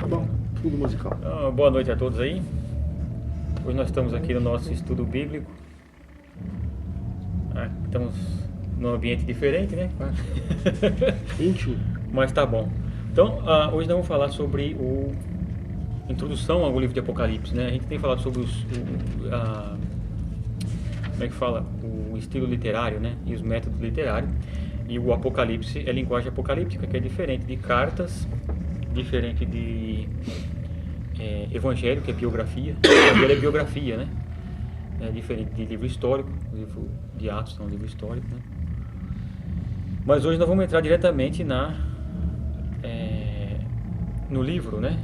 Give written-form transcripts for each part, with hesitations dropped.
Tá bom, fundo musical. Boa noite a todos aí. Hoje nós estamos aqui no nosso estudo bíblico. Estamos num ambiente diferente, né? Íntimo. Mas tá bom. Então, hoje nós vamos falar sobre introdução ao livro de Apocalipse, né? A gente tem falado sobre como é que fala? O estilo literário, né? E os métodos literários. E o Apocalipse é linguagem apocalíptica, que é diferente de cartas, diferente de Evangelho, que é biografia. Evangelho é biografia, né? É diferente de livro histórico, livro de Atos é um livro histórico, né? Mas hoje nós vamos entrar diretamente no livro, né?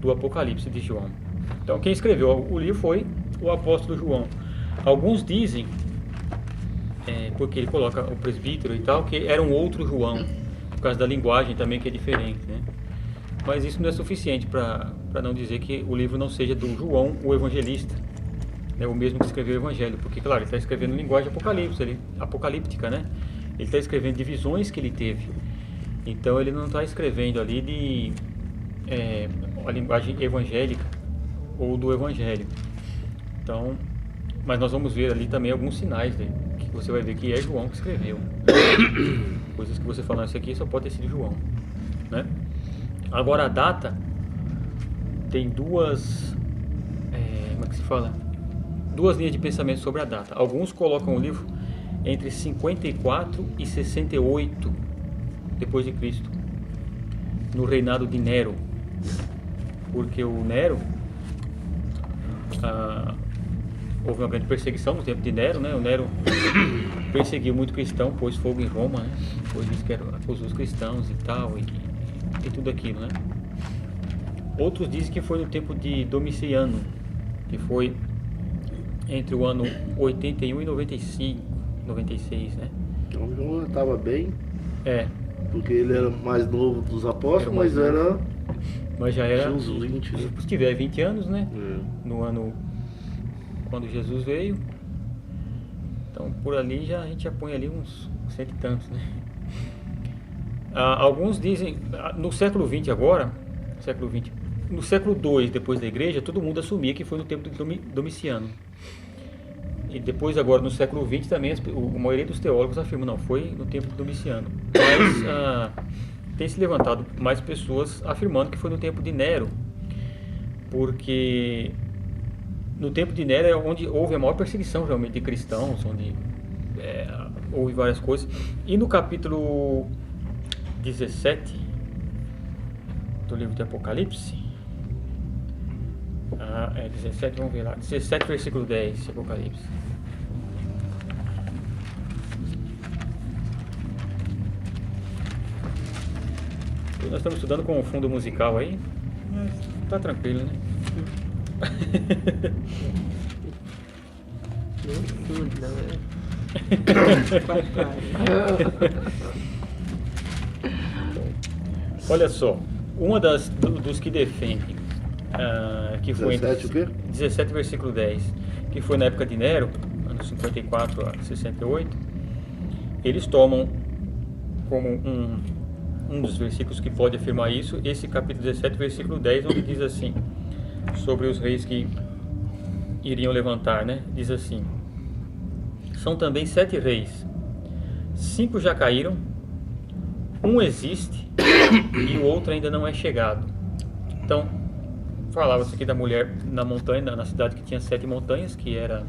Do Apocalipse de João. Então, quem escreveu o livro foi o apóstolo João. Alguns dizem, porque ele coloca o presbítero e tal, que era um outro João, por causa da linguagem também que é diferente, né? Mas isso não é suficiente para não dizer que o livro não seja do João, o evangelista, né? O mesmo que escreveu o evangelho, porque, claro, ele está escrevendo em linguagem apocalíptica, né? Ele está escrevendo de visões que ele teve. Então, ele não está escrevendo ali a linguagem evangélica ou do evangelho. Então, mas nós vamos ver ali também alguns sinais que você vai ver que é João que escreveu. Coisas que você fala, isso aqui só pode ter sido João, né? Agora a data tem duas, como é que se fala? Duas linhas de pensamento sobre a data. Alguns colocam o livro entre 54 e 68 depois de Cristo, no reinado de Nero, porque o Nero houve uma grande perseguição no tempo de Nero, né? O Nero perseguiu muito cristão, pôs fogo em Roma, né? Depois disse que acusou os cristãos e tal, e tudo aquilo, né? Outros dizem que foi no tempo de Domiciano, que foi entre o ano 81 e 95, 96, né? Então João estava bem, É, porque ele era mais novo dos apóstolos, mais mas novo. Mas já era, tinha uns 20, né? se tiver 20 anos, né? É. No ano quando Jesus veio. Então por ali a gente já põe ali uns 100 e tantos, né? Alguns dizem, no século XX agora, no século II depois da igreja, todo mundo assumia que foi no tempo de Domiciano. E depois agora no século XX também a maioria dos teólogos afirma, não, foi no tempo de Domiciano. Mas tem se levantado mais pessoas afirmando que foi no tempo de Nero, porque no tempo de Nero é onde houve a maior perseguição realmente de cristãos, onde houve várias coisas. E no capítulo 17 do livro de Apocalipse, 17, vamos ver lá, 17 versículo 10 de Apocalipse. E nós estamos estudando com um fundo musical aí, mas tá tranquilo, né? Olha só, uma dos que defendem que foi 17 o quê? 17 versículo 10, que foi na época de Nero, anos 54 a 68, eles tomam como um dos versículos que pode afirmar isso, esse capítulo 17, versículo 10, onde diz assim, sobre os reis que iriam levantar, né? Diz assim: são também 7 reis, 5 já caíram, um existe e o outro ainda não é chegado. Então, falava-se aqui da mulher na montanha, na cidade que tinha 7 montanhas, que era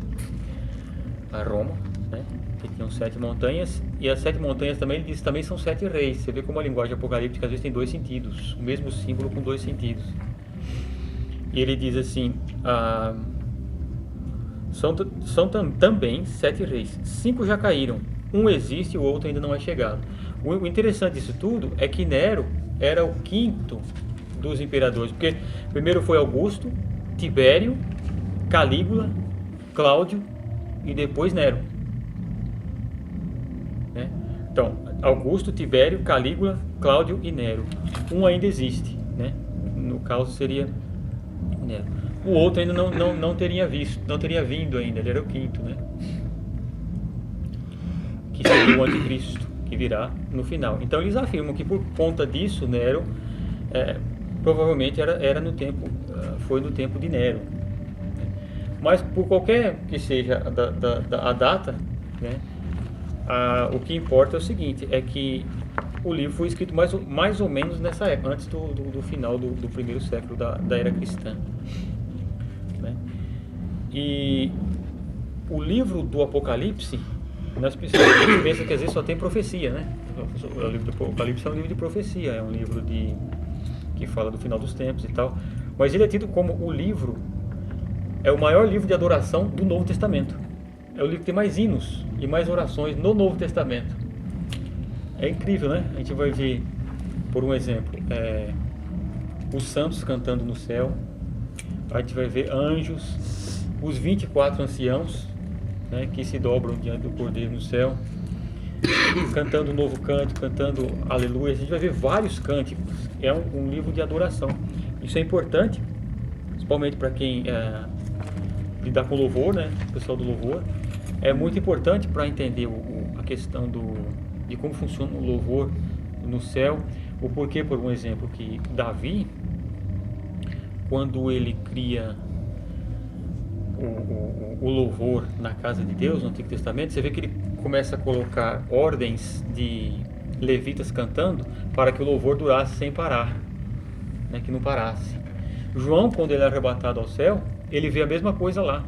a Roma, né? Que tinham 7 montanhas, e as 7 montanhas também, ele diz, também são 7 reis. Você vê como a linguagem apocalíptica às vezes tem 2 sentidos, o mesmo símbolo com 2 sentidos. E ele diz assim, são também 7 reis, 5 já caíram, um existe e o outro ainda não é chegado. O interessante disso tudo é que Nero era o 5º dos imperadores, porque primeiro foi Augusto, Tibério, Calígula, Cláudio e depois Nero, né? Então, Augusto, Tibério, Calígula, Cláudio e Nero. Um ainda existe, né? No caso seria Nero. O outro ainda não teria vindo ainda, ele era o 5º, né? Que seria o anticristo, que virá no final. Então eles afirmam que por conta disso, Nero, provavelmente era no tempo, foi no tempo de Nero. Mas por qualquer que seja a data, né, o que importa é o seguinte, é que o livro foi escrito mais ou menos nessa época, antes do final do primeiro século da era cristã. Né? E o livro do Apocalipse, a gente pensa que às vezes só tem profecia, né? O livro do Apocalipse é um livro de profecia, é um livro que fala do final dos tempos e tal, mas ele é tido como o livro, é o maior livro de adoração do Novo Testamento. É o livro que tem mais hinos e mais orações no Novo Testamento. É incrível, né? A gente vai ver, por um exemplo, os santos cantando no céu, a gente vai ver anjos, os 24 anciãos, né, que se dobram diante do Cordeiro no céu, cantando um novo cântico, cantando aleluia. A gente vai ver vários cânticos. É um livro de adoração. Isso é importante, principalmente para quem lidar com louvor, né? O pessoal do louvor. É muito importante para entender a questão de como funciona o louvor no céu. O porquê, por um exemplo, que Davi, quando ele cria o louvor na casa de Deus no Antigo Testamento, você vê que ele começa a colocar ordens de levitas cantando para que o louvor durasse sem parar, né, que não parasse. João, quando ele é arrebatado ao céu, ele vê a mesma coisa lá,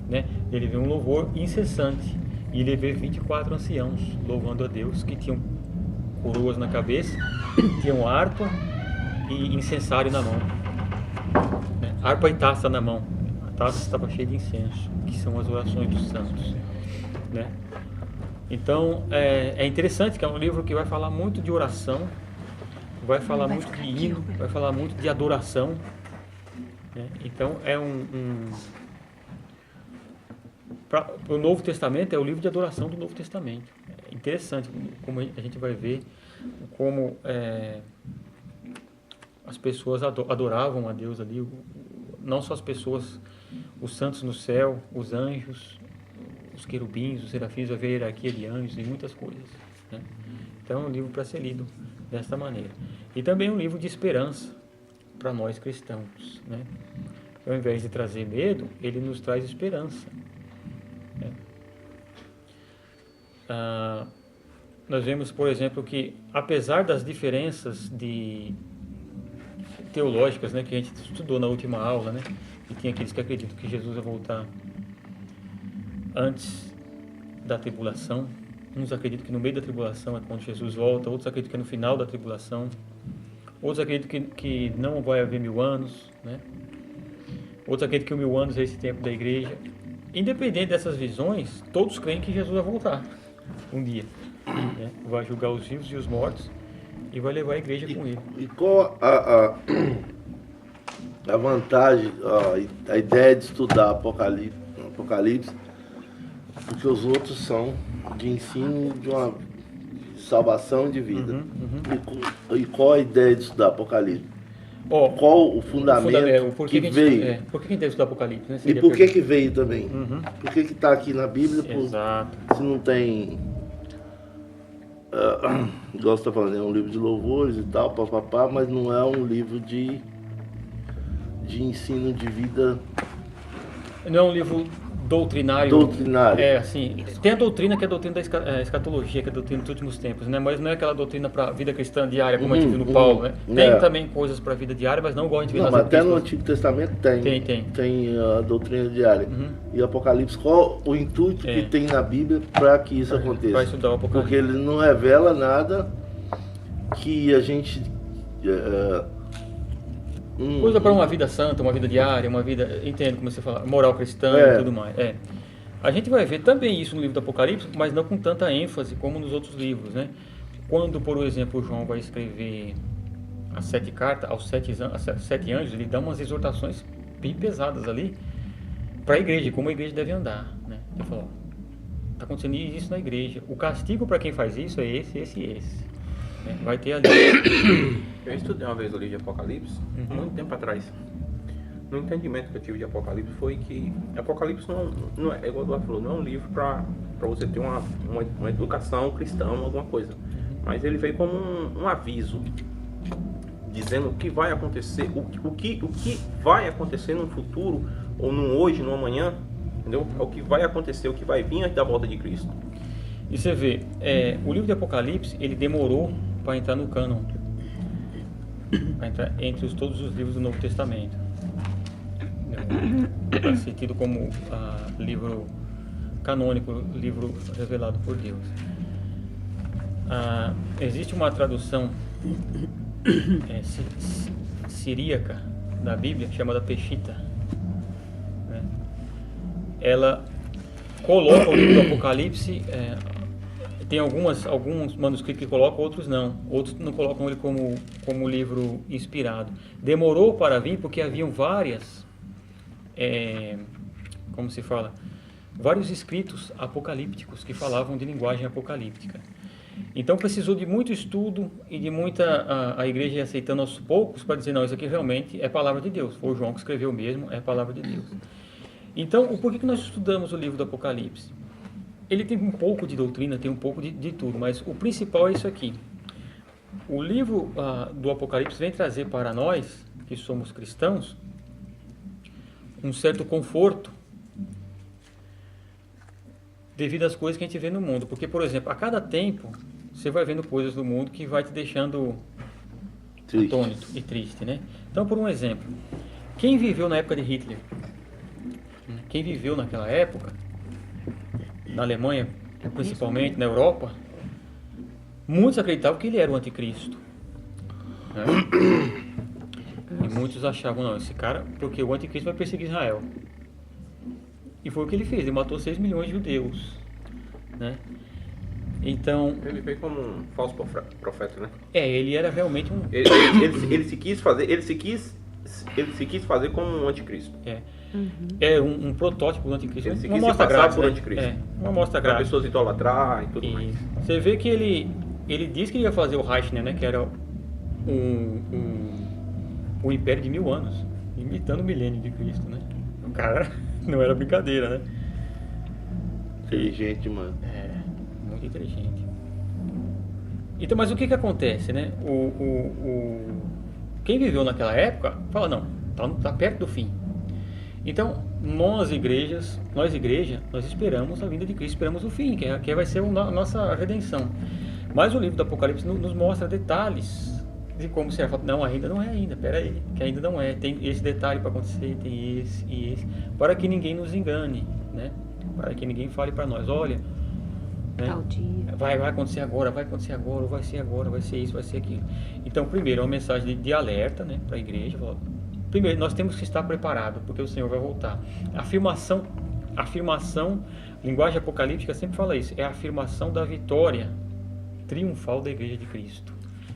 né? Ele vê um louvor incessante e ele vê 24 anciãos louvando a Deus, que tinham coroas na cabeça, tinham harpa e incensário na mão, né? Harpa e taça na mão. A taça estava cheia de incenso, que são as orações dos santos, né? Então é interessante que é um livro que vai falar muito de oração, vai falar muito de hino, vai falar muito de adoração, né? Então para o Novo Testamento, é o livro de adoração do Novo Testamento. É interessante como a gente vai ver como as pessoas adoravam a Deus ali, não só as pessoas, os santos no céu, os anjos, os querubins, os serafins, vai ver a hierarquia de anjos e muitas coisas, né? Então é um livro para ser lido desta maneira. E também um livro de esperança para nós cristãos, né? Ao invés de trazer medo, ele nos traz esperança, né? Nós vemos, por exemplo, que apesar das diferenças teológicas, né, que a gente estudou na última aula, né, e tem aqueles que acreditam que Jesus vai voltar antes da tribulação, uns acreditam que no meio da tribulação é quando Jesus volta, outros acreditam que é no final da tribulação, outros acreditam que não vai haver 1000 anos, né? Outros acreditam que 1000 anos é esse tempo da igreja. Independente dessas visões, todos creem que Jesus vai voltar um dia, né? Vai julgar os vivos e os mortos e vai levar a igreja com ele. E qual a vantagem, a ideia de estudar Apocalipse, porque os outros são de ensino de uma salvação de vida. E qual a ideia de estudar Apocalipse? Qual o fundamento que veio? Por que a gente deve estudar Apocalipse? Né? E por que veio também? Por que está aqui na Bíblia? Exato. Se não tem... igual você está falando, é um livro de louvores e tal, papapá, mas não é um livro de ensino de vida. Não é um livro doutrinário. Assim, tem a doutrina que é a doutrina da escatologia, que é a doutrina dos últimos tempos, né? Mas não é aquela doutrina para a vida cristã diária, como a gente viu no Paulo, né? Tem também coisas para a vida diária, mas não igual a gente vê nas até no Antigo Testamento tem a doutrina diária. E Apocalipse, qual o intuito que tem na Bíblia para que isso aconteça? Vai estudar o Apocalipse. Porque ele não revela nada que a gente... coisa para uma vida santa, uma vida diária, uma vida, entende como você fala, moral cristã e tudo mais. A gente vai ver também isso no livro do Apocalipse, mas não com tanta ênfase como nos outros livros, né? Quando, por exemplo, João vai escrever as 7 cartas aos 7 anjos, ele dá umas exortações bem pesadas ali para a igreja, como a igreja deve andar, né? Ele fala, está acontecendo isso na igreja. O castigo para quem faz isso é esse, esse e esse, né? Vai ter ali. Eu estudei uma vez o livro de Apocalipse, muito tempo atrás. No entendimento que eu tive de Apocalipse foi que Apocalipse não é igual o Eduardo falou, não é um livro para você ter uma educação cristã, alguma coisa. Mas ele veio como um aviso dizendo o que vai acontecer, o que vai acontecer no futuro, ou no hoje, no amanhã, entendeu? É o que vai acontecer, o que vai vir antes da volta de Cristo. E você vê, o livro de Apocalipse, ele demorou para entrar no cânon, para entrar entre todos os livros do Novo Testamento. Para ser tido como livro canônico, livro revelado por Deus. Existe uma tradução siríaca da Bíblia, chamada Peshitta, né? Ela coloca o livro do Apocalipse, tem alguns manuscritos que colocam, outros não. Outros não colocam ele como livro inspirado. Demorou para vir porque haviam várias, como se fala, vários escritos apocalípticos que falavam de linguagem apocalíptica. Então precisou de muito estudo e de muita a igreja aceitando aos poucos para dizer, não, isso aqui realmente é palavra de Deus. Foi o João que escreveu mesmo, é palavra de Deus. Então, por que nós estudamos o livro do Apocalipse? Ele tem um pouco de doutrina, tem um pouco de tudo, mas o principal é isso aqui. O livro do Apocalipse vem trazer para nós, que somos cristãos, um certo conforto devido às coisas que a gente vê no mundo. Porque, por exemplo, a cada tempo, você vai vendo coisas do mundo que vai te deixando atônito e triste, né? Então, por um exemplo, quem viveu na época de Hitler, quem viveu naquela época, na Alemanha, principalmente, na Europa, muitos acreditavam que ele era o anticristo, né? E muitos achavam, não, esse cara, porque o anticristo vai perseguir Israel. E foi o que ele fez, ele matou 6 milhões de judeus, né? Então... Ele veio como um falso profeta, né? Ele era realmente um... Ele se quis fazer como um anticristo. Um protótipo do anticristo. Ele se uma quis mostra passar grátis, por né? anticristo. Uma amostra Para grátis. pessoas idolatrar e tudo mais. Você vê que ele disse que ia fazer o Reich, né? Que era um império de 1000 anos, imitando o milênio de Cristo, né? O cara não era brincadeira, né? Inteligente, mano. Muito inteligente. Então, mas o que acontece, né? Quem viveu naquela época fala, não, tá perto do fim. Então, nós igreja, nós esperamos a vinda de Cristo, esperamos o fim, que vai ser a nossa redenção. Mas o livro do Apocalipse nos mostra detalhes de como será. Não, ainda não é ainda, peraí, que ainda não é. Tem esse detalhe para acontecer, tem esse e esse, para que ninguém nos engane, né? Para que ninguém fale para nós, olha, né? Tal dia. Vai acontecer agora, ou vai ser agora, vai ser isso, vai ser aquilo. Então, primeiro, é uma mensagem de alerta, né, para a igreja. Primeiro, nós temos que estar preparados, porque o Senhor vai voltar. Afirmação, linguagem apocalíptica sempre fala isso, é a afirmação da vitória triunfal da igreja de Cristo.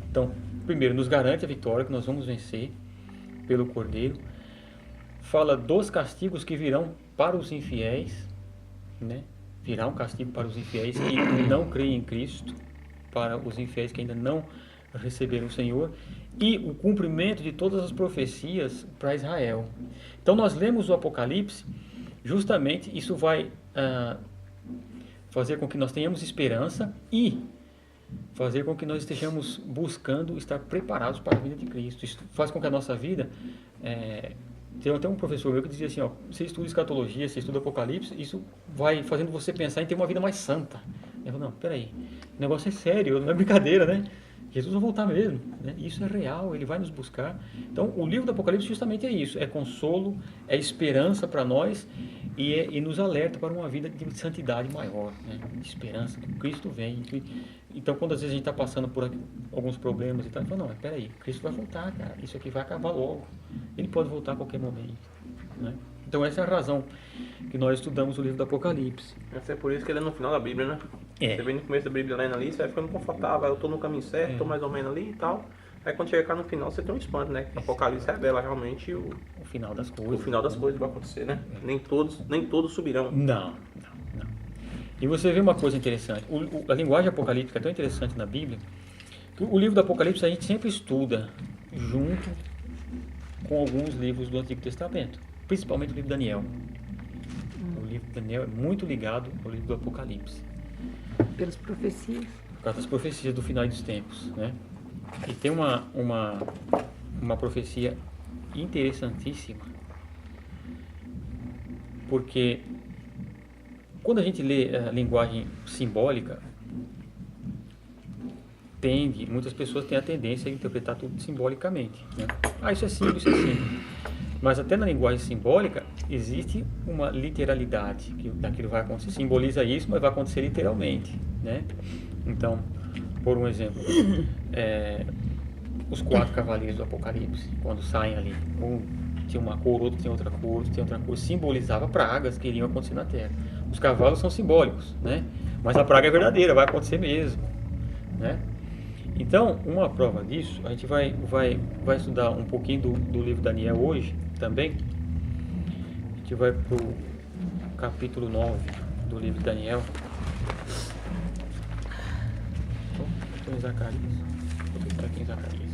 Então, primeiro, nos garante a vitória, que nós vamos vencer pelo Cordeiro. Fala dos castigos que virão para os infiéis, né? Virá um castigo para os infiéis que não creem em Cristo, para os infiéis que ainda não receberam o Senhor, e o cumprimento de todas as profecias para Israel. Então nós lemos o Apocalipse, justamente isso vai fazer com que nós tenhamos esperança e fazer com que nós estejamos buscando estar preparados para a vinda de Cristo. Isso faz com que a nossa vida... Tem até um professor meu que dizia assim, você estuda escatologia, você estuda Apocalipse, isso vai fazendo você pensar em ter uma vida mais santa. Eu falo, não, peraí, o negócio é sério, não é brincadeira, né? Jesus vai voltar mesmo, né? Isso é real, ele vai nos buscar. Então, o livro do Apocalipse justamente é isso, é consolo, é esperança para nós e nos alerta para uma vida de santidade maior, né? Esperança, que Cristo vem. Então, quando às vezes a gente está passando por alguns problemas e tal, a gente fala, não, peraí, Cristo vai voltar, cara, isso aqui vai acabar logo. Ele pode voltar a qualquer momento, né? Então, essa é a razão que nós estudamos o livro do Apocalipse. Essa é por isso que ele é no final da Bíblia, né? Você vem no começo da Bíblia lendo ali, você vai ficando confortável, eu tô no caminho certo, tô mais ou menos ali e tal. Aí quando chegar no final, você tem um espanto, né? O Apocalipse revela realmente o final das coisas. O final das coisas vai acontecer, né? Nem todos subirão. Não. E você vê uma coisa interessante. A linguagem apocalíptica é tão interessante na Bíblia, que o livro do Apocalipse a gente sempre estuda junto com alguns livros do Antigo Testamento, principalmente o livro de Daniel. O livro de Daniel é muito ligado ao livro do Apocalipse. Pelas profecias. Por causa das profecias do final dos tempos, né? E tem uma profecia interessantíssima, porque quando a gente lê a linguagem simbólica, muitas pessoas têm a tendência a interpretar tudo simbolicamente, né? Isso é símbolo, isso é símbolo. Mas até na linguagem simbólica existe uma literalidade, que daquilo vai acontecer, simboliza isso, mas vai acontecer literalmente, né? Então, por um exemplo, os 4 cavaleiros do Apocalipse, quando saem ali, um tinha uma cor, outro tinha outra cor, outro tinha outra cor, simbolizava pragas que iriam acontecer na Terra. Os cavalos são simbólicos, né? Mas a praga é verdadeira, vai acontecer mesmo, né? Então, uma prova disso, a gente vai estudar um pouquinho do livro de Daniel hoje também. A gente vai para o capítulo 9 do livro de Daniel. Estou em Zacarias. Vou clicar aqui em Zacarias.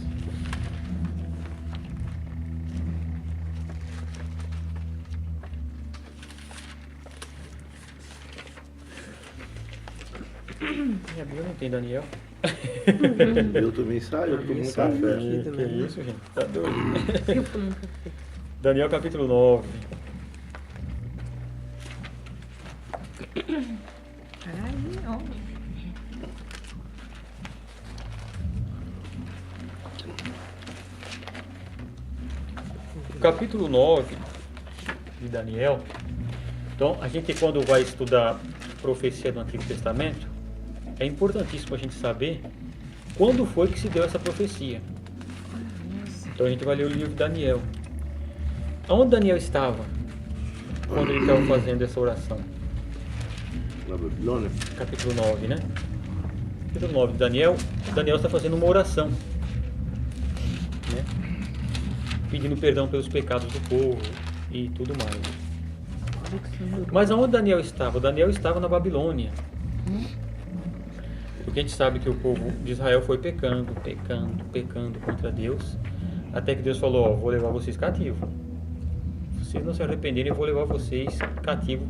Minha Bíblia não tem Daniel. Eu também saio, eu tomo um café. Que isso, gente? Tá doido? Daniel capítulo 9. Aí, ó. Capítulo 9 de Daniel. Então, a gente quando vai estudar profecia do Antigo Testamento, é importantíssimo a gente saber quando foi que se deu essa profecia. Então a gente vai ler o livro de Daniel. Onde Daniel estava quando ele estava fazendo essa oração? Na Babilônia? Capítulo 9, né? Capítulo 9 de Daniel. Daniel está fazendo uma oração, né? Pedindo perdão pelos pecados do povo e tudo mais. Mas aonde Daniel estava? Daniel estava na Babilônia. Porque a gente sabe que o povo de Israel foi pecando contra Deus, até que Deus falou: ó, vou levar vocês cativos. Se vocês não se arrependerem, eu vou levar vocês cativos.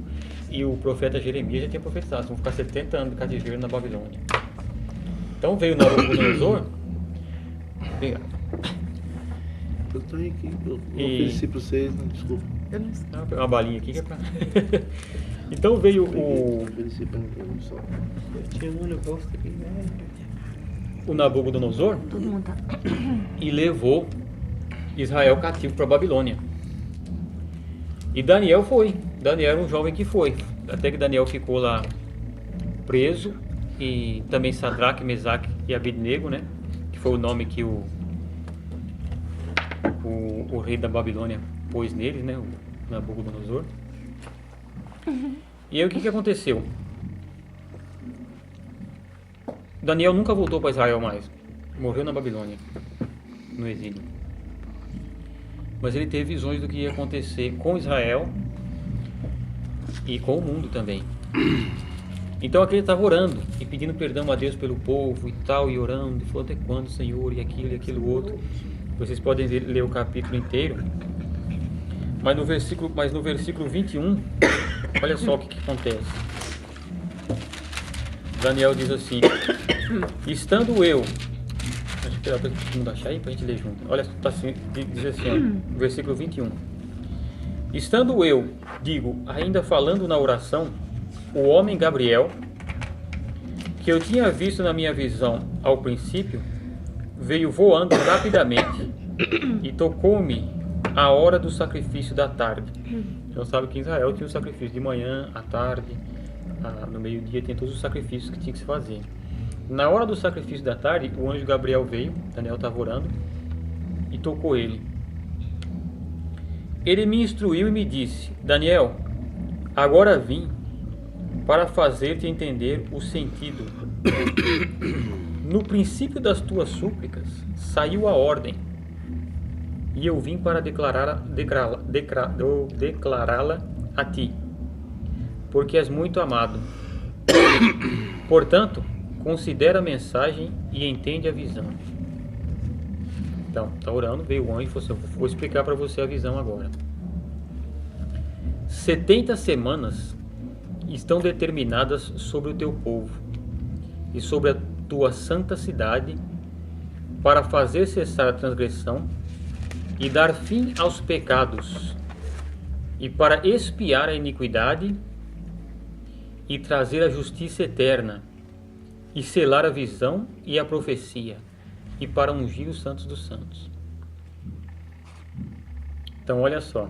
E o profeta Jeremias já tinha profetizado: vão ficar 70 anos de cativeiro na Babilônia. Então veio Nabucodonosor. Eu tenho aqui, eu ofereci para vocês, né? Desculpa. Eu não sei. Vou pegar uma balinha aqui que é pra... Então veio Eu ofereci para ninguém, só. Tinha um negócio aqui, né? o Nabucodonosor Todo mundo tá. e levou Israel cativo para a Babilônia. E Daniel foi. Daniel era um jovem que foi. Até que Daniel ficou lá preso. E também Sadraque, Mesaque e Abednego, né? Que foi o nome que o rei da Babilônia pôs neles, né? O Nabucodonosor. E aí o que aconteceu? Daniel nunca voltou para Israel mais. Morreu na Babilônia, no exílio. Mas ele teve visões do que ia acontecer com Israel e com o mundo também. Então aqui ele estava orando e pedindo perdão a Deus pelo povo e tal, e orando, e falou: até quando, Senhor, e aquilo outro. Vocês podem ler o capítulo inteiro. Mas no versículo 21, olha só o que acontece. Daniel diz assim: estando eu... Deixa eu esperar para todo mundo achar aí para a gente ler junto. Olha, tá assim, diz assim, ó, versículo 21. Estando eu, digo, ainda falando na oração, o homem Gabriel, que eu tinha visto na minha visão ao princípio, veio voando rapidamente e tocou-me a hora do sacrifício da tarde. Então sabe que em Israel tinha o sacrifício de manhã, à tarde, no meio-dia, tem todos os sacrifícios que tinha que se fazer. Na hora do sacrifício da tarde, o anjo Gabriel veio, Daniel estava orando, e tocou ele. Ele me instruiu e me disse: Daniel, agora vim para fazer-te entender o sentido. No princípio das tuas súplicas saiu a ordem, e eu vim para declará-la a ti, porque és muito amado. Portanto, considera a mensagem e entende a visão. Então, está orando, veio o anjo e falou assim: vou explicar para você a visão agora. 70 semanas estão determinadas sobre o teu povo e sobre a tua santa cidade para fazer cessar a transgressão e dar fim aos pecados, e para expiar a iniquidade e trazer a justiça eterna, e selar a visão e a profecia, e para ungir os santos dos santos. Então olha só,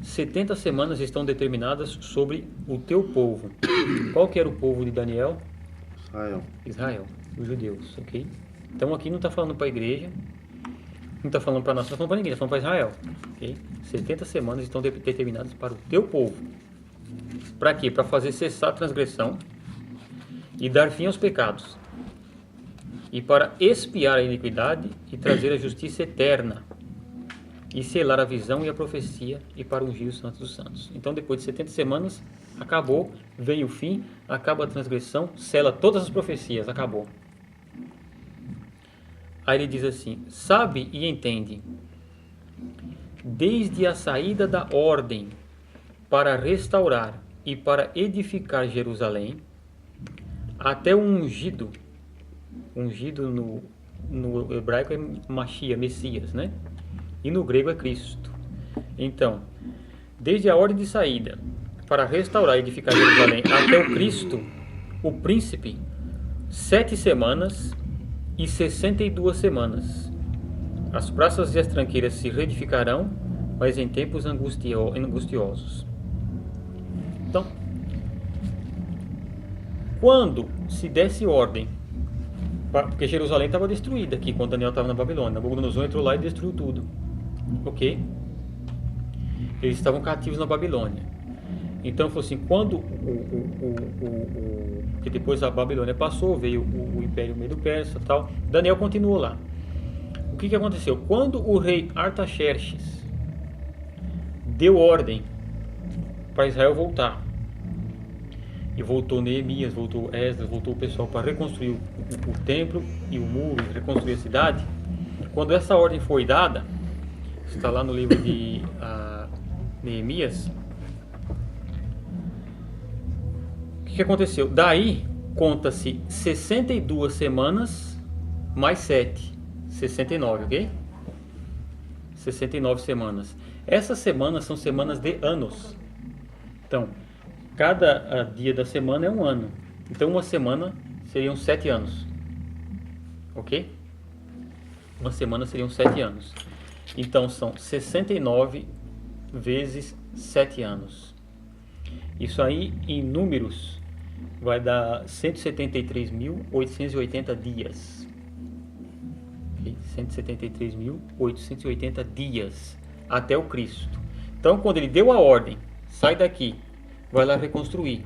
70 semanas estão determinadas sobre o teu povo. Qual que era o povo de Daniel? Israel, os judeus, ok? Então aqui não está falando para a igreja, não está falando para nós, não está falando para ninguém, está falando para Israel, ok? 70 semanas estão determinadas para o teu povo. Para quê? Para fazer cessar a transgressão e dar fim aos pecados, e para expiar a iniquidade e trazer a justiça eterna, e selar a visão e a profecia, e para ungir os santos dos santos. Então depois de 70 semanas, acabou, vem o fim, acaba a transgressão, sela todas as profecias, acabou. Aí ele diz assim: sabe e entende, desde a saída da ordem para restaurar e para edificar Jerusalém, até o ungido no hebraico é Mashiach, Messias, né? E no grego é Cristo. Então, desde a ordem de saída para restaurar e edificar Jerusalém até o Cristo, o príncipe, 7 semanas e 62 semanas. As praças e as tranqueiras se reedificarão, mas em tempos angustiosos. Então, quando se desse ordem, porque Jerusalém estava destruída aqui quando Daniel estava na Babilônia, Nabucodonosor entrou lá e destruiu tudo, ok? Eles estavam cativos na Babilônia. Então foi assim, quando que depois a Babilônia passou, veio o Império Medo-Persa, tal, Daniel continuou lá. O que aconteceu? Quando o rei Artaxerxes deu ordem para Israel voltar, e voltou Neemias, voltou Esdras, voltou o pessoal para reconstruir o templo e o muro, reconstruir a cidade. Quando essa ordem foi dada, está lá no livro de Neemias, o que aconteceu? Daí conta-se 62 semanas mais 7, 69, ok? 69 semanas. Essas semanas são semanas de anos. Então, cada dia da semana é um ano. Então uma semana seriam 7 anos. Ok? Uma semana seriam 7 anos. Então são 69 vezes 7 anos. Isso aí em números vai dar 173.880 dias. Okay? 173.880 dias até o Cristo. Então quando ele deu a ordem, sai daqui, vai lá reconstruir.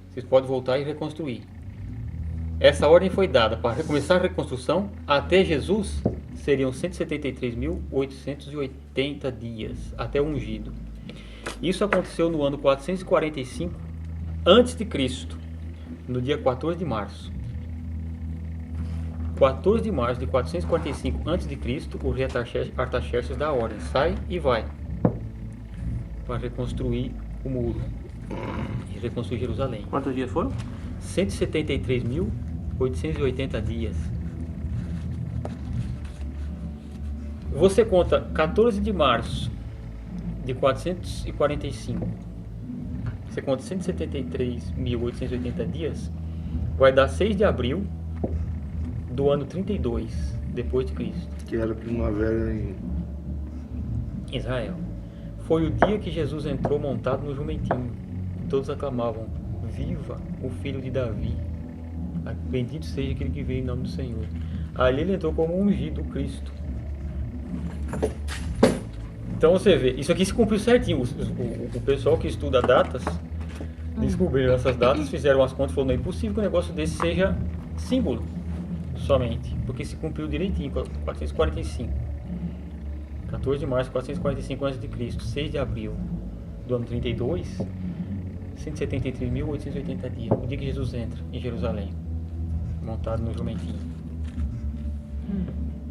Vocês podem voltar e reconstruir. Essa ordem foi dada para recomeçar a reconstrução até Jesus, seriam 173.880 dias, até o ungido. Isso aconteceu no ano 445 antes de Cristo, no dia 14 de março. 14 de março de 445 antes de Cristo, o rei Artaxerxes dá a ordem, sai e vai para reconstruir o muro e reconstruir Jerusalém. Quantos dias foram? 173.880 dias. Você conta 14 de março de 445. Você conta 173.880 dias, vai dar 6 de abril do ano 32 depois de Cristo. Que era primavera em Israel. Foi o dia que Jesus entrou montado no jumentinho. Todos aclamavam: viva o filho de Davi, bendito seja aquele que veio em nome do Senhor. Ali ele entrou como ungido, Cristo. Então você vê, isso aqui se cumpriu certinho. O pessoal que estuda datas descobriram essas datas, fizeram as contas e falaram: não é impossível que um negócio desse seja símbolo somente, porque se cumpriu direitinho. 445, 14 de março de 445 a.C., 6 de abril do ano 32, 173.880 dias, o dia que Jesus entra em Jerusalém, montado no jumentinho,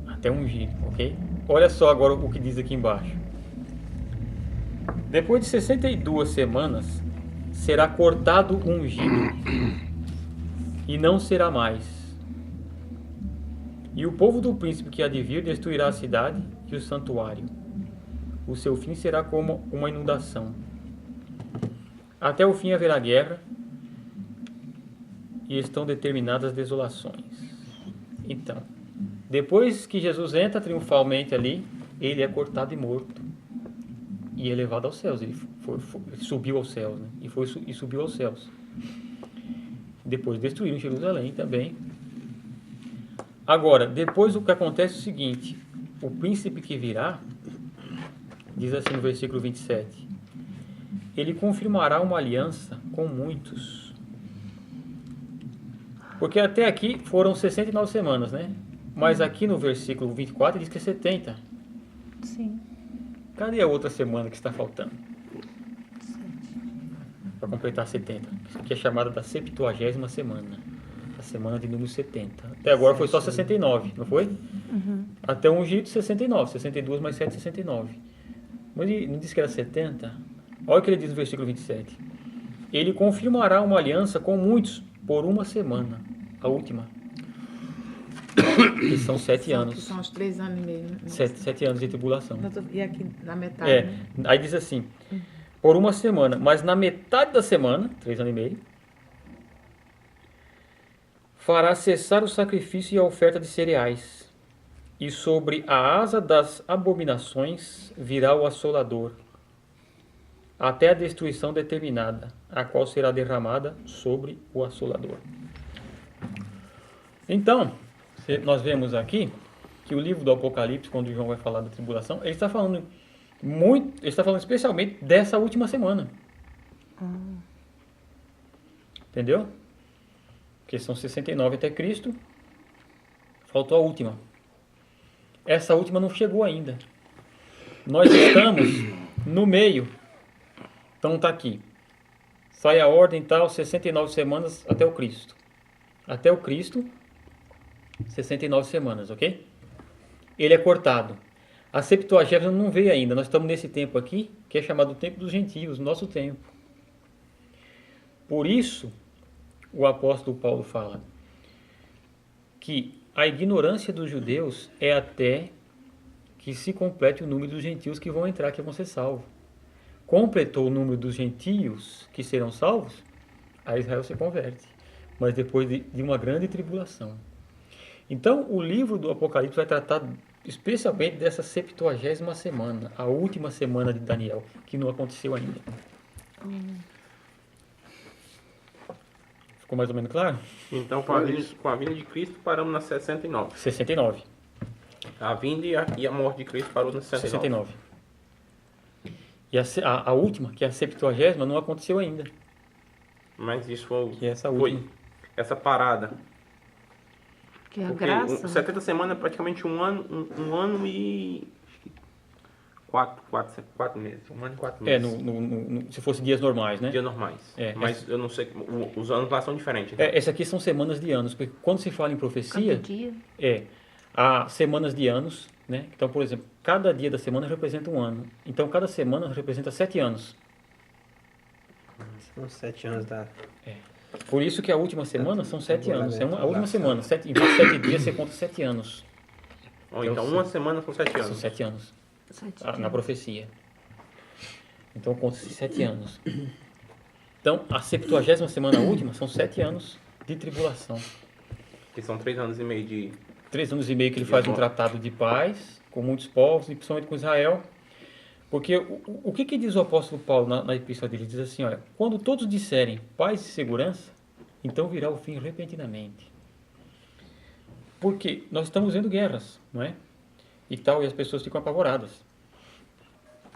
até ungir, ok? Olha só agora o que diz aqui embaixo. Depois de 62 semanas, será cortado o ungido, e não será mais. E o povo do príncipe que há de vir destruirá a cidade e o santuário. O seu fim será como uma inundação. Até o fim haverá guerra e estão determinadas desolações. Então, depois que Jesus entra triunfalmente ali, ele é cortado e morto. E é levado aos céus. Ele subiu aos céus, né? E subiu aos céus. Depois destruíram Jerusalém também. Agora, depois o que acontece é o seguinte: o príncipe que virá, diz assim no versículo 27, ele confirmará uma aliança com muitos. Porque até aqui foram 69 semanas, né? Mas aqui no versículo 24 diz que é 70. Sim. Cadê a outra semana que está faltando? Para completar 70. Isso aqui é chamada da 70ª semana. A semana de número 70. Até agora foi só 69, não foi? Uhum. Até o ungido 69. 62 mais 7, 69. Mas ele não disse que era 70? Olha o que ele diz no versículo 27. Ele confirmará uma aliança com muitos por uma semana. A última. Que são 7 anos. São os 3 anos e meio. Né? 7 anos de tribulação. E aqui na metade, né? Aí diz assim, por uma semana, mas na metade da semana, 3 anos e meio, fará cessar o sacrifício e a oferta de cereais, e sobre a asa das abominações virá o assolador, até a destruição determinada, a qual será derramada sobre o assolador. Então, nós vemos aqui que o livro do Apocalipse, quando João vai falar da tribulação, ele está falando especialmente dessa última semana. Entendeu? Porque são 69 até Cristo, faltou a última. Essa última não chegou ainda. Nós estamos no meio. Então está aqui. Sai a ordem tal, 69 semanas até o Cristo. Até o Cristo, 69 semanas, ok? Ele é cortado. A 70ª não veio ainda. Nós estamos nesse tempo aqui, que é chamado tempo dos gentios, nosso tempo. Por isso, o apóstolo Paulo fala que a ignorância dos judeus é até que se complete o número dos gentios que vão entrar, que vão ser salvos. Completou o número dos gentios que serão salvos, a Israel se converte. Mas depois de uma grande tribulação. Então, o livro do Apocalipse vai tratar especialmente dessa 70ª semana, a última semana de Daniel, que não aconteceu ainda. Ficou mais ou menos claro? Então, com a vinda de Cristo, paramos na 69. 69. A vinda e a morte de Cristo parou na 69. 69. E a última, que é a 70ª, não aconteceu ainda. Mas isso foi, Que é essa foi última. essa parada. Que é a Porque graça. 70 semanas é praticamente um ano e 4 meses. Um ano e 4 meses. Se fosse dias normais, né? Dias normais. Mas eu não sei, os anos lá são diferentes. Né? Essas aqui são semanas de anos, porque quando se fala em profecia, Cada dia. há semanas de anos, né? Então, por exemplo, cada dia da semana representa um ano. Então, cada semana representa 7 anos. São 7 anos da... Por isso que a última semana são 7 anos. É a última semana. Em 7 dias você conta 7 anos. Então, uma semana são 7 São anos. 7 anos. 7 Na dias. profecia. Então conta-se 7 anos. Então, a 70ª semana última são 7 anos de tribulação. Que são 3 anos e meio de... 3 anos e meio que ele faz um tratado de paz com muitos povos, e principalmente com Israel. Porque o que diz o apóstolo Paulo na epístola dele? Ele diz assim, olha, quando todos disserem paz e segurança, então virá o fim repentinamente. Porque nós estamos vendo guerras, não é? E tal, e as pessoas ficam apavoradas.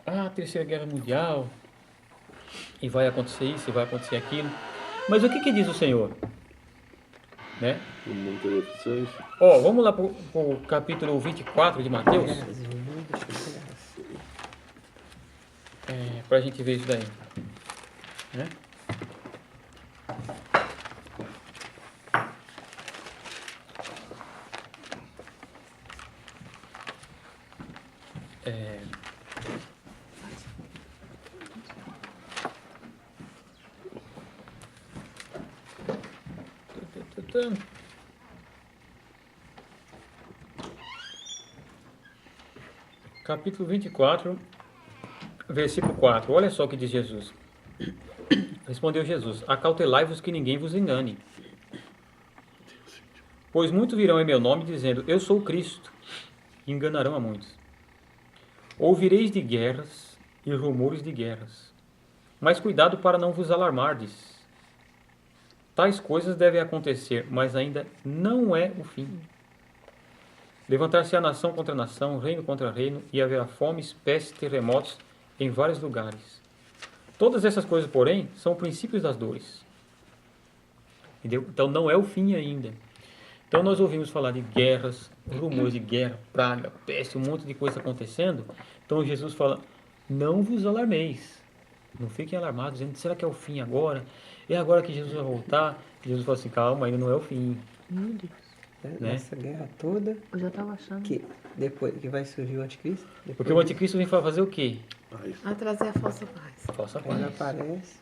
A terceira guerra mundial, e vai acontecer isso, e vai acontecer aquilo. Mas o que diz o Senhor? Né? Muita deficiência. Vamos lá para o capítulo 24 de Mateus, para a gente ver isso daí. Né? Capítulo 24, versículo 4. Olha só o que diz Jesus. Respondeu Jesus: acautelai-vos que ninguém vos engane. Pois muitos virão em meu nome, dizendo, eu sou o Cristo, e enganarão a muitos. Ouvireis de guerras e rumores de guerras. Mas cuidado para não vos alarmardes. Tais coisas devem acontecer, mas ainda não é o fim. Levantar-se-á nação contra nação, reino contra reino, e haverá fomes, pestes, terremotos em vários lugares. Todas essas coisas, porém, são princípios das dores. Entendeu? Então não é o fim ainda. Então nós ouvimos falar de guerras, rumores de guerra, praga, peste, um monte de coisa acontecendo. Então Jesus fala, não vos alarmeis. Não fiquem alarmados, dizendo, será que é o fim agora? É agora que Jesus vai voltar? Jesus fala assim, calma, ainda não é o fim. Meu Deus. Né? Essa guerra toda Eu já estava achando. que depois que vai surgir o anticristo. Porque o anticristo vem fazer o quê? Paz. A trazer a falsa paz. A falsa Quando paz. aparece,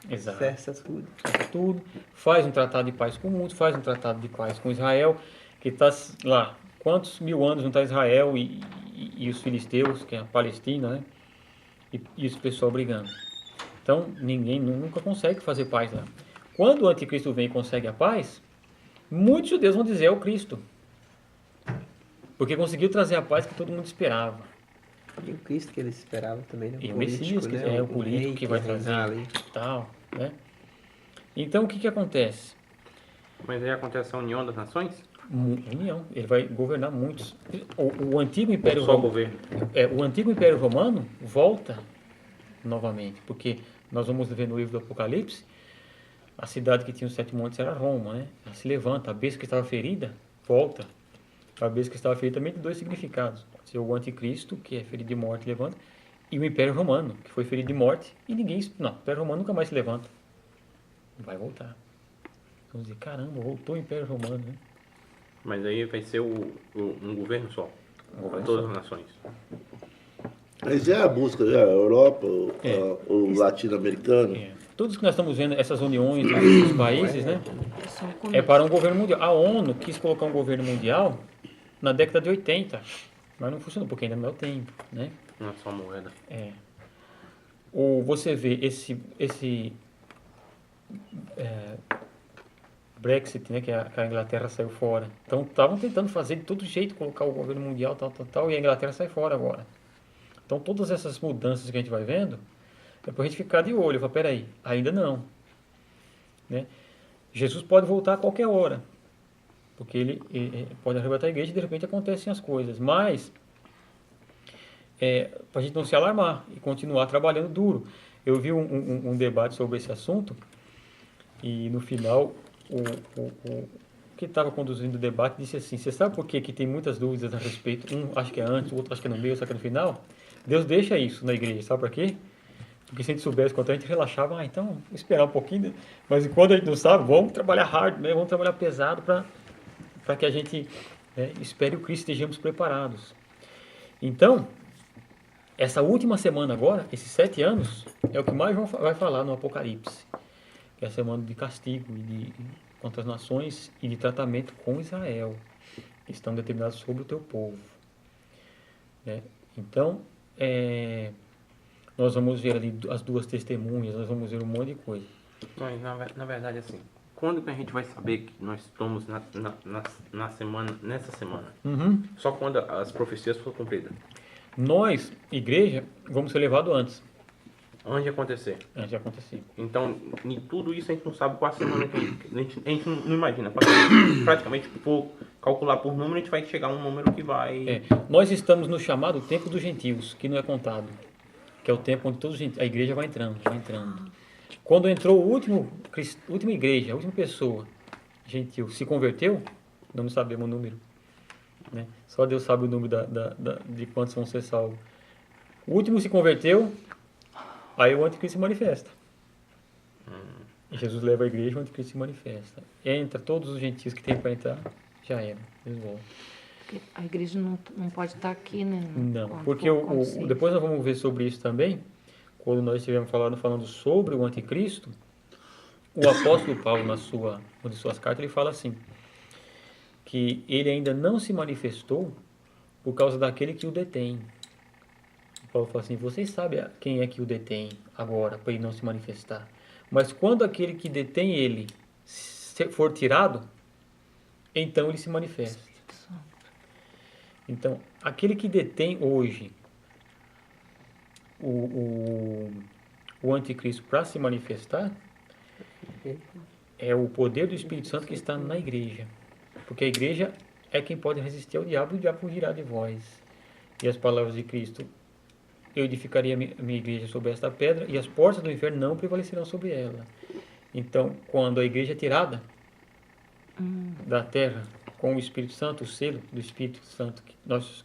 Exato. cessa tudo. Tudo, faz um tratado de paz com muitos, faz um tratado de paz com Israel, que está lá, quantos mil anos não está Israel e os filisteus, que é a Palestina, né? E esse pessoal brigando. Então, ninguém nunca consegue fazer paz lá. Quando o anticristo vem e consegue a paz, muitos judeus vão dizer é o Cristo. Porque conseguiu trazer a paz que todo mundo esperava. E o Cristo que eles esperavam também, né? E o Messias, que né? é o político rei que vai reinar trazer ali. e tal, né? Então, o que acontece? Mas aí acontece a união das nações? União. Ele vai governar muitos. O antigo Império Só o Romano, governo. o antigo Império Romano volta novamente, porque nós vamos ver no livro do Apocalipse, a cidade que tinha os 7 montes era Roma, né? Ela se levanta, a besta que estava ferida volta. A besta que estava ferida também tem 2 significados. Pode ser o anticristo, que é ferido de morte, levanta, e o Império Romano, que foi ferido de morte, e ninguém... Não, o Império Romano nunca mais se levanta. Vai voltar. Vamos dizer, caramba, voltou o Império Romano, né? Mas aí vai ser um governo só. Para todas as nações. Mas é a busca, a Europa, o latino-americano. É. Tudo que nós estamos vendo, essas uniões dos países, né? Só um É começo. para um governo mundial. A ONU quis colocar um governo mundial na década de 80, mas não funcionou, porque ainda não é o tempo, né? Não é só moeda. É. Você vê esse Brexit, né, que a Inglaterra saiu fora. Então, estavam tentando fazer de todo jeito, colocar o governo mundial, tal, e a Inglaterra sai fora agora. Então, todas essas mudanças que a gente vai vendo, é para a gente ficar de olho. Falar, peraí, ainda não. Né? Jesus pode voltar a qualquer hora, porque ele pode arrebatar a igreja e de repente acontecem as coisas. Mas, para a gente não se alarmar e continuar trabalhando duro. Eu vi um debate sobre esse assunto e no final o que estava conduzindo o debate disse assim, você sabe por que tem muitas dúvidas a respeito? Um acha que é antes, o outro acha que é no meio, só que é no final? Deus deixa isso na igreja, sabe por quê? Porque se a gente soubesse quanto a gente relaxava, então vou esperar um pouquinho, mas enquanto a gente não sabe, vamos trabalhar hard, né? Vamos trabalhar pesado para que a gente espere o Cristo e estejamos preparados. Então, essa última semana agora, esses 7 anos, é o que mais vai falar no Apocalipse. Que é a semana de castigo contra as nações e de tratamento com Israel, que estão determinados sobre o teu povo. Né? Então, nós vamos ver ali as 2 testemunhas, nós vamos ver um monte de coisa. Mas na verdade, assim, quando que a gente vai saber que nós estamos nessa semana? Uhum. Só quando as profecias forem cumpridas. Nós, igreja, vamos ser levados antes Onde acontecer. de acontecer. Então, em tudo isso a gente não sabe qual a semana que a gente não imagina. Praticamente, por calcular por número, a gente vai chegar a um número que vai... Nós estamos no chamado tempo dos gentios, que não é contado. Que é o tempo onde todos a igreja vai entrando, Quando entrou a última igreja, a última pessoa gentil se converteu, não sabemos o número. Né? Só Deus sabe o número de quantos vão ser salvos. O último se converteu, aí o anticristo se manifesta. E Jesus leva a igreja, o anticristo se manifesta. Entra todos os gentios que tem para entrar, já era. Eles voltam. Porque a igreja não pode estar aqui, né? Não, porque depois nós vamos ver sobre isso também, quando nós estivermos falando sobre o anticristo, o apóstolo Paulo, uma de suas cartas, ele fala assim, que ele ainda não se manifestou por causa daquele que o detém. Paulo fala assim, vocês sabem quem é que o detém agora, para ele não se manifestar. Mas quando aquele que detém ele for tirado, então ele se manifesta. Então, aquele que detém hoje o anticristo para se manifestar é o poder do Espírito Santo que está na igreja. Porque a igreja é quem pode resistir ao diabo e o diabo fugirá de vós. E as palavras de Cristo, eu edificaria a minha igreja sobre esta pedra e as portas do inferno não prevalecerão sobre ela. Então, quando a igreja é tirada da terra com o Espírito Santo, o selo do Espírito Santo, que nós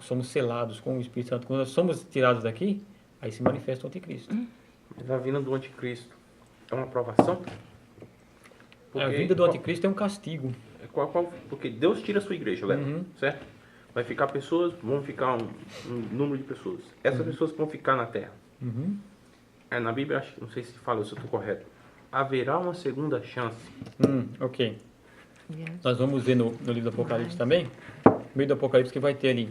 somos selados com o Espírito Santo. Quando nós somos tirados daqui, aí se manifesta o anticristo. Mas a vinda do anticristo é uma provação? A vinda do anticristo é um castigo. Porque Deus tira a sua igreja, leva, certo? Vai ficar pessoas, vão ficar um número de pessoas. Essas pessoas vão ficar na terra. Na Bíblia, acho, não sei se fala, se eu estou correto. Haverá uma segunda chance. Ok. Nós vamos ver no livro do Apocalipse também. No meio do Apocalipse que vai ter ali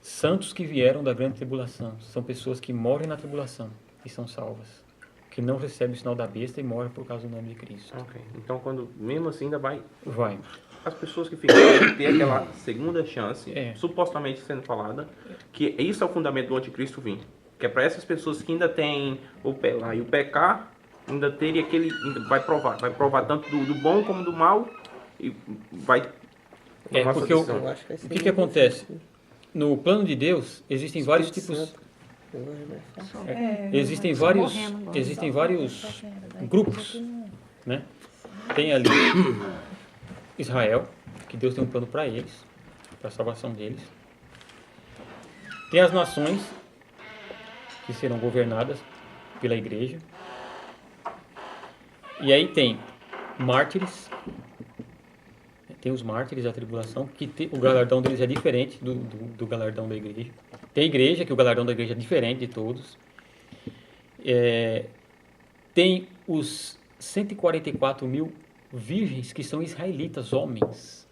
santos que vieram da grande tribulação. São pessoas que morrem na tribulação e são salvas. Que não recebem o sinal da besta e morrem por causa do nome de Cristo. Ok. Então, mesmo assim, ainda vai... Vai. As pessoas que ficam vão ter aquela segunda chance, É. supostamente sendo falada, que isso é o fundamento do anticristo vir. Que é para essas pessoas que ainda têm o pé lá e o pé cá, ainda teria aquele... Vai provar tanto do bom como do mal e vai... tomar Porque essa decisão. Eu acho que vai ser o que acontece? No plano de Deus, existem vários tipos... Existem vários grupos, né? Tem ali Israel, que Deus tem um plano para eles, para a salvação deles. Tem as nações, que serão governadas pela igreja. E aí tem mártires, tem os mártires da tribulação, que o galardão deles é diferente do galardão da igreja. Tem a igreja, que o galardão da igreja é diferente de todos. Tem os 144 mil virgens que são israelitas, homens.